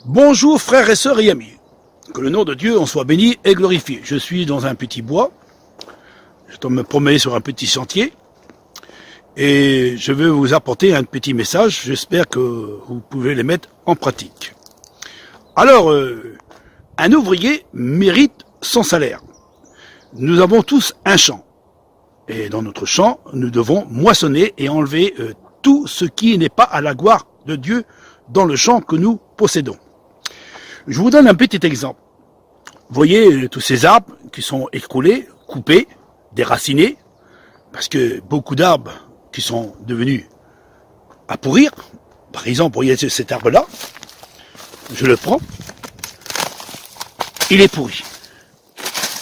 Bonjour frères et sœurs et amis, que le nom de Dieu en soit béni et glorifié. Je suis dans un petit bois, je dois me promener sur un petit sentier et je vais vous apporter un petit message, j'espère que vous pouvez les mettre en pratique. Alors, un ouvrier mérite son salaire. Nous avons tous un champ et dans notre champ, nous devons moissonner et enlever tout ce qui n'est pas à la gloire de Dieu dans le champ que nous possédons. Je vous donne un petit exemple. Vous voyez tous ces arbres qui sont écroulés, coupés, déracinés, parce que beaucoup d'arbres qui sont devenus à pourrir. Par exemple, vous voyez cet arbre-là, je le prends, il est pourri.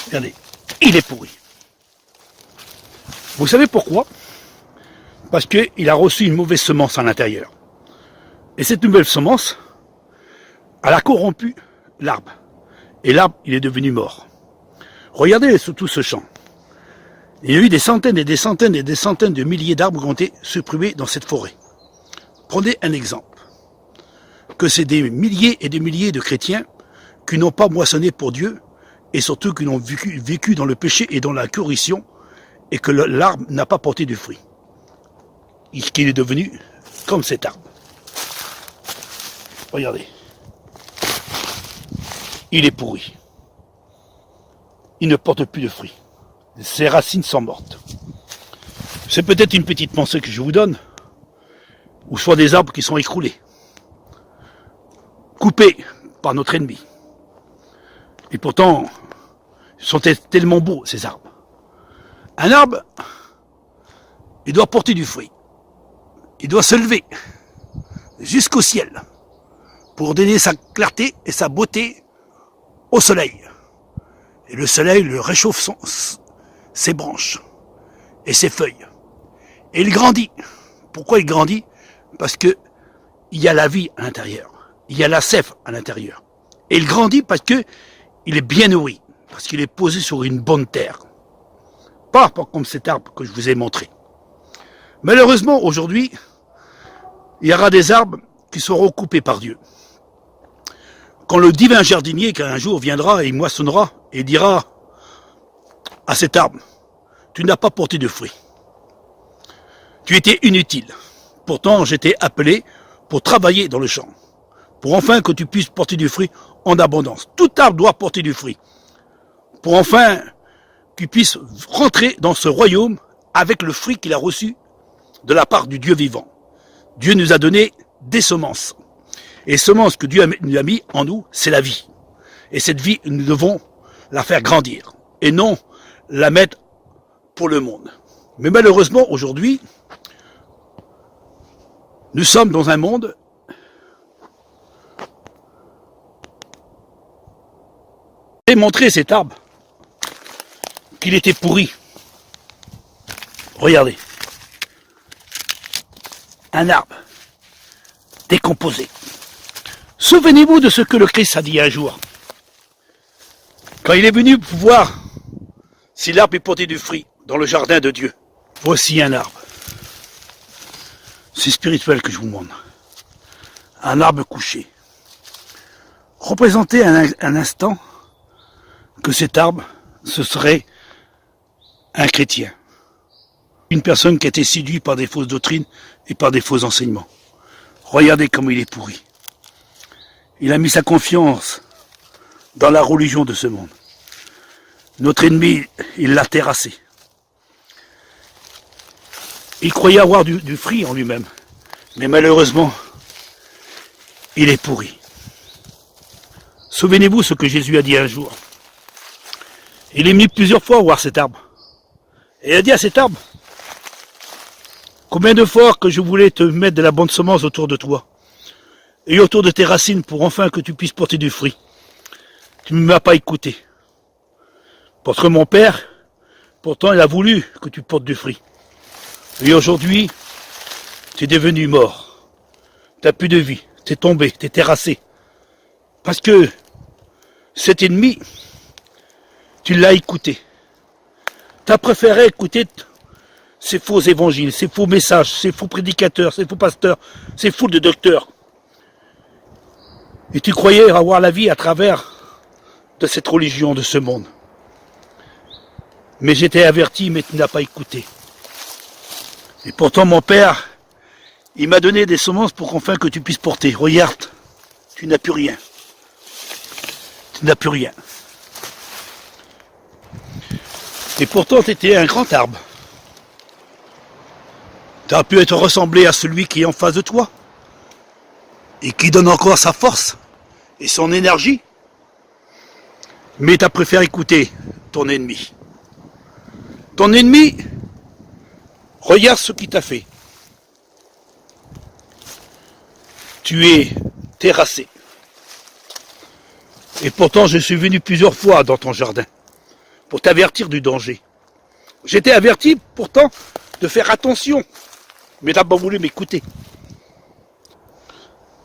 Regardez, il est pourri. Vous savez pourquoi? Parce qu'il a reçu une mauvaise semence à l'intérieur. Et cette nouvelle semence, elle a corrompu l'arbre. Et l'arbre, il est devenu mort. Regardez tout ce champ. Il y a eu des centaines et des centaines et des centaines de milliers d'arbres qui ont été supprimés dans cette forêt. Prenez un exemple. Que c'est des milliers et des milliers de chrétiens qui n'ont pas moissonné pour Dieu et surtout qui ont vécu dans le péché et dans la corruption et que l'arbre n'a pas porté du fruit. Qu'il est devenu comme cet arbre. Regardez. Il est pourri. Il ne porte plus de fruits. Ses racines sont mortes. C'est peut-être une petite pensée que je vous donne, ou soit des arbres qui sont écroulés, coupés par notre ennemi. Et pourtant, ils sont tellement beaux, ces arbres. Un arbre, il doit porter du fruit. Il doit se lever jusqu'au ciel pour donner sa clarté et sa beauté au soleil. Et le soleil le réchauffe ses branches et ses feuilles. Et il grandit. Pourquoi il grandit? Parce que il y a la vie à l'intérieur. Il y a la sève à l'intérieur. Et il grandit parce que il est bien nourri. Parce qu'il est posé sur une bonne terre. Pas comme cet arbre que je vous ai montré. Malheureusement, aujourd'hui, il y aura des arbres qui seront coupés par Dieu. Quand le divin jardinier, qu'un jour viendra et il moissonnera, et dira à cet arbre, tu n'as pas porté de fruits. Tu étais inutile. Pourtant, j'étais appelé pour travailler dans le champ. Pour enfin que tu puisses porter du fruit en abondance. Tout arbre doit porter du fruit. Pour enfin qu'il puisse rentrer dans ce royaume avec le fruit qu'il a reçu de la part du Dieu vivant. Dieu nous a donné des semences. Et les semences que Dieu nous a mis en nous, c'est la vie. Et cette vie, nous devons la faire grandir. Et non la mettre pour le monde. Mais malheureusement, aujourd'hui, nous sommes dans un monde j'ai montré cet arbre qu'il était pourri. Regardez. Un arbre décomposé. Souvenez-vous de ce que le Christ a dit un jour. Quand il est venu pour voir si l'arbre est porté du fruit dans le jardin de Dieu. Voici un arbre. C'est spirituel que je vous montre. Un arbre couché. Représentez un instant que cet arbre, ce serait un chrétien. Une personne qui a été séduite par des fausses doctrines et par des faux enseignements. Regardez comme il est pourri. Il a mis sa confiance dans la religion de ce monde. Notre ennemi, il l'a terrassé. Il croyait avoir du fruit en lui-même. Mais malheureusement, il est pourri. Souvenez-vous ce que Jésus a dit un jour. Il est venu plusieurs fois voir cet arbre. Et il a dit à cet arbre, combien de fois que je voulais te mettre de la bonne semence autour de toi et autour de tes racines pour enfin que tu puisses porter du fruit. Tu ne m'as pas écouté. Parce que mon Père, pourtant, il a voulu que tu portes du fruit. Et aujourd'hui, tu es devenu mort. Tu n'as plus de vie. Tu es tombé, tu es terrassé. Parce que cet ennemi, tu l'as écouté. Tu as préféré écouter ces faux évangiles, ces faux messages, ces faux prédicateurs, ces faux pasteurs, ces fous de docteurs. Et tu croyais avoir la vie à travers de cette religion, de ce monde. Mais j'étais averti, mais tu n'as pas écouté. Et pourtant mon père, il m'a donné des semences pour qu'enfin que tu puisses porter. Regarde, tu n'as plus rien. Tu n'as plus rien. Et pourtant tu étais un grand arbre. Tu as pu être ressemblé à celui qui est en face de toi. Et qui donne encore sa force et son énergie. Mais tu as préféré écouter ton ennemi. Ton ennemi, regarde ce qu'il t'a fait. Tu es terrassé. Et pourtant, je suis venu plusieurs fois dans ton jardin pour t'avertir du danger. J'étais averti pourtant de faire attention, mais tu n'as pas voulu m'écouter.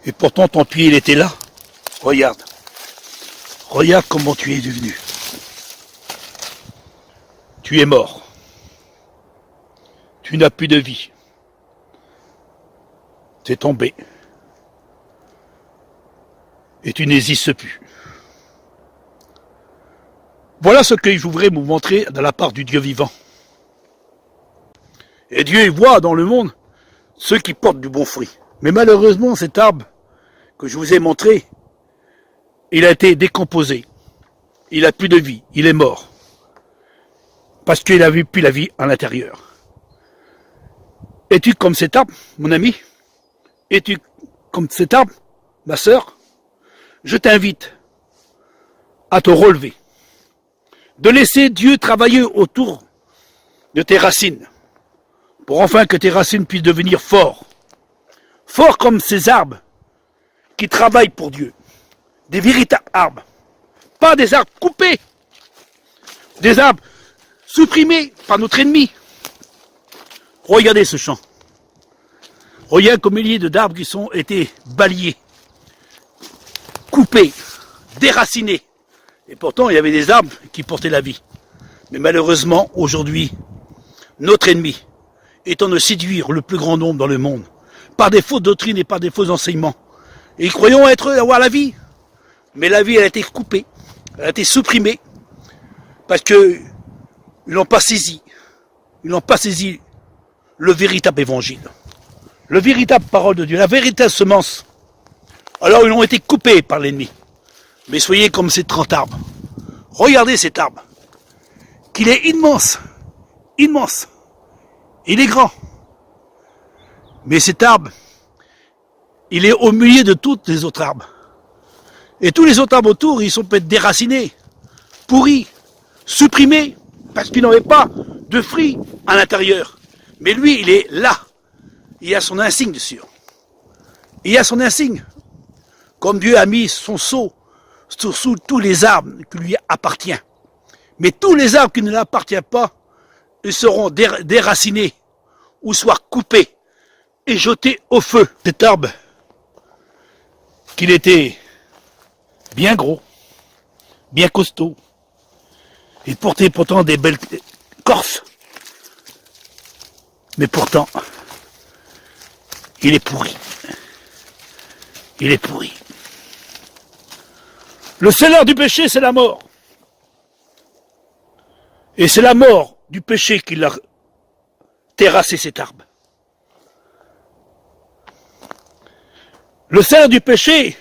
Et pourtant, ton pied, il était là. Regarde. Regarde comment tu es devenu. Tu es mort. Tu n'as plus de vie. Tu es tombé. Et tu n'existes plus. Voilà ce que je voudrais vous montrer de la part du Dieu vivant. Et Dieu voit dans le monde ceux qui portent du bon fruit. Mais malheureusement, cet arbre que je vous ai montré, il a été décomposé. Il n'a plus de vie. Il est mort. Parce qu'il n'a plus la vie à l'intérieur. Es-tu comme cet arbre, mon ami? Es-tu comme cet arbre, ma sœur? Je t'invite à te relever, de laisser Dieu travailler autour de tes racines, pour enfin que tes racines puissent devenir forts. Forts comme ces arbres qui travaillent pour Dieu. Des véritables arbres. Pas des arbres coupés. Des arbres supprimés par notre ennemi. Regardez ce champ. Regardez comme milliers d'arbres qui sont été balayés, coupés, déracinés. Et pourtant, il y avait des arbres qui portaient la vie. Mais malheureusement, aujourd'hui, notre ennemi est en train de séduire le plus grand nombre dans le monde, par des fausses doctrines et par des faux enseignements. Et ils croyons avoir la vie. Mais la vie, elle a été coupée, elle a été supprimée, parce qu'ils n'ont pas saisi. Ils n'ont pas saisi le véritable évangile, le véritable parole de Dieu, la véritable semence. Alors ils ont été coupés par l'ennemi. Mais soyez comme ces 30 arbres. Regardez cet arbre, qu'il est immense, immense. Il est grand. Mais cet arbre, il est au milieu de tous les autres arbres. Et tous les autres arbres autour, ils sont peut-être déracinés, pourris, supprimés, parce qu'ils n'avaient pas de fruits à l'intérieur. Mais lui, il est là. Il a son insigne dessus. Il a son insigne. Comme Dieu a mis son sceau sous tous les arbres qui lui appartiennent. Mais tous les arbres qui ne lui appartiennent pas, ils seront déracinés, ou soit coupés et jetés au feu. Cet arbre, qu'il était bien gros, bien costaud, il portait pourtant des belles corses. Mais pourtant, il est pourri. Il est pourri. Le salaire du péché, c'est la mort. Et c'est la mort du péché qui l'a terrassé cet arbre. Le salaire du péché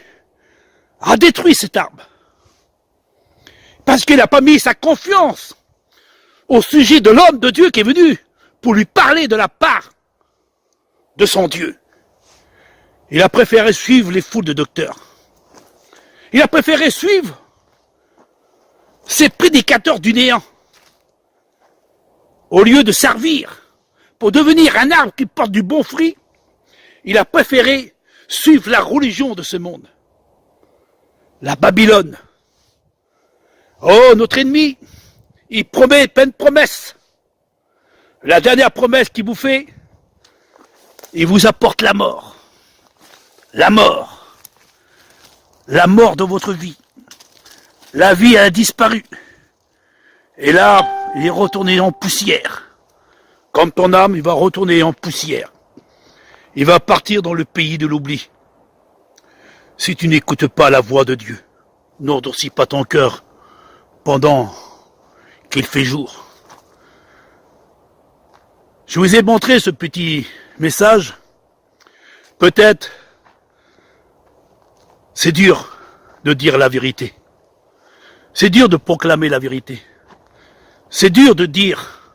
a détruit cet arbre. Parce qu'il n'a pas mis sa confiance au sujet de l'homme de Dieu qui est venu pour lui parler de la part de son Dieu. Il a préféré suivre les foules de docteurs. Il a préféré suivre ces prédicateurs du néant. Au lieu de servir pour devenir un arbre qui porte du bon fruit, il a préféré suivre la religion de ce monde. La Babylone. Oh, notre ennemi, il promet plein de promesses. La dernière promesse qu'il vous fait, il vous apporte la mort. La mort. La mort de votre vie. La vie a disparu. Et là, il est retourné en poussière. Comme ton âme, il va retourner en poussière. Il va partir dans le pays de l'oubli. si tu n'écoutes pas la voix de Dieu, n'endurcis pas ton cœur pendant qu'il fait jour. Je vous ai montré ce petit message. Peut-être c'est dur de dire la vérité. C'est dur de proclamer la vérité. C'est dur de dire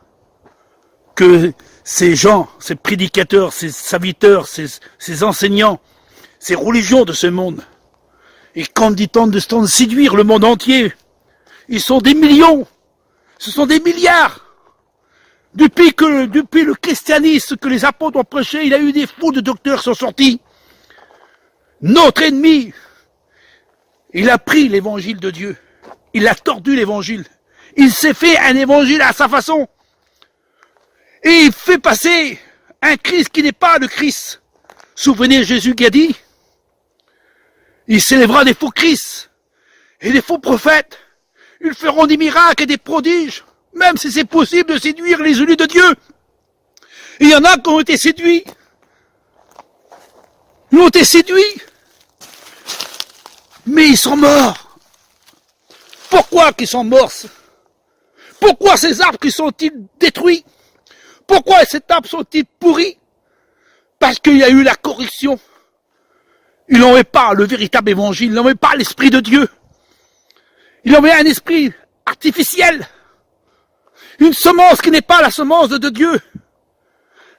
que ces gens, ces prédicateurs, ces serviteurs, ces enseignants, ces religions de ce monde, et quand ils tentent de séduire le monde entier, ils sont des millions, ce sont des milliards. Depuis le christianisme que les apôtres ont prêché, il y a eu des foules de docteurs qui sont sortis. Notre ennemi, il a pris l'évangile de Dieu. Il a tordu l'évangile. Il s'est fait un évangile à sa façon. Et il fait passer un Christ qui n'est pas le Christ. Souvenez Jésus qui a dit, il s'élèvera des faux Christ et des faux prophètes. Ils feront des miracles et des prodiges, même si c'est possible de séduire les élus de Dieu. Et il y en a qui ont été séduits. Ils ont été séduits. Mais ils sont morts. Pourquoi qu'ils sont morts? Pourquoi ces arbres qui sont-ils détruits? Pourquoi ces arbres sont-ils pourris? Parce qu'il y a eu la corruption. Ils n'avaient pas le véritable évangile, ils n'avaient pas l'esprit de Dieu. Ils avaient un esprit artificiel. Une semence qui n'est pas la semence de Dieu.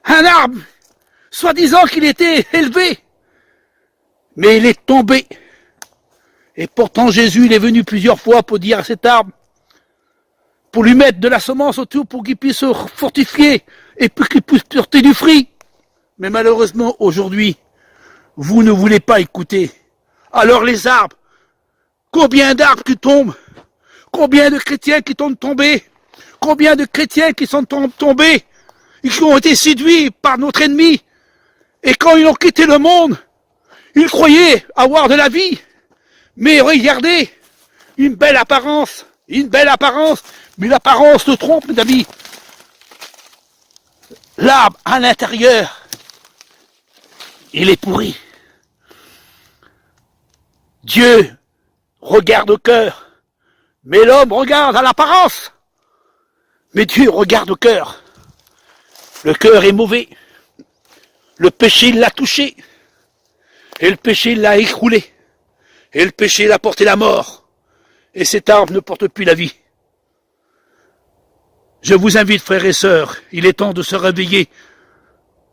Un arbre, soi-disant qu'il était élevé, mais il est tombé. Et pourtant Jésus, il est venu plusieurs fois pour dire à cet arbre, pour lui mettre de la semence autour, pour qu'il puisse se fortifier et pour qu'il puisse porter du fruit. Mais malheureusement, aujourd'hui, vous ne voulez pas écouter. Alors les arbres, combien d'arbres qui tombent? Combien de chrétiens qui sont tombés? Combien de chrétiens qui sont tombés et qui ont été séduits par notre ennemi? Et quand ils ont quitté le monde, ils croyaient avoir de la vie. Mais regardez, une belle apparence, mais l'apparence te trompe, mes amis. L'arbre à l'intérieur, il est pourri. Dieu regarde au cœur, mais l'homme regarde à l'apparence. Mais Dieu regarde au cœur. Le cœur est mauvais. Le péché l'a touché. Et le péché l'a écroulé. Et le péché l'a porté la mort. Et cet arbre ne porte plus la vie. Je vous invite, frères et sœurs, il est temps de se réveiller,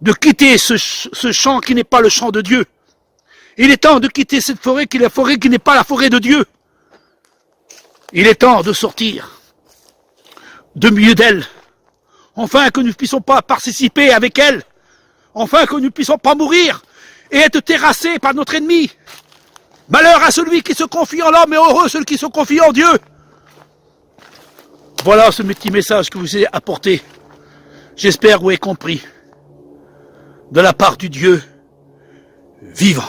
de quitter ce champ qui n'est pas le champ de Dieu. Il est temps de quitter cette forêt qui est la forêt qui n'est pas la forêt de Dieu. Il est temps de sortir de milieu d'elle, enfin que nous ne puissions pas participer avec elle, enfin que nous ne puissions pas mourir et être terrassés par notre ennemi. Malheur à celui qui se confie en l'homme et heureux ceux qui se confient en Dieu. Voilà ce petit message que je vous ai apporté. J'espère que vous avez compris de la part du Dieu vivant.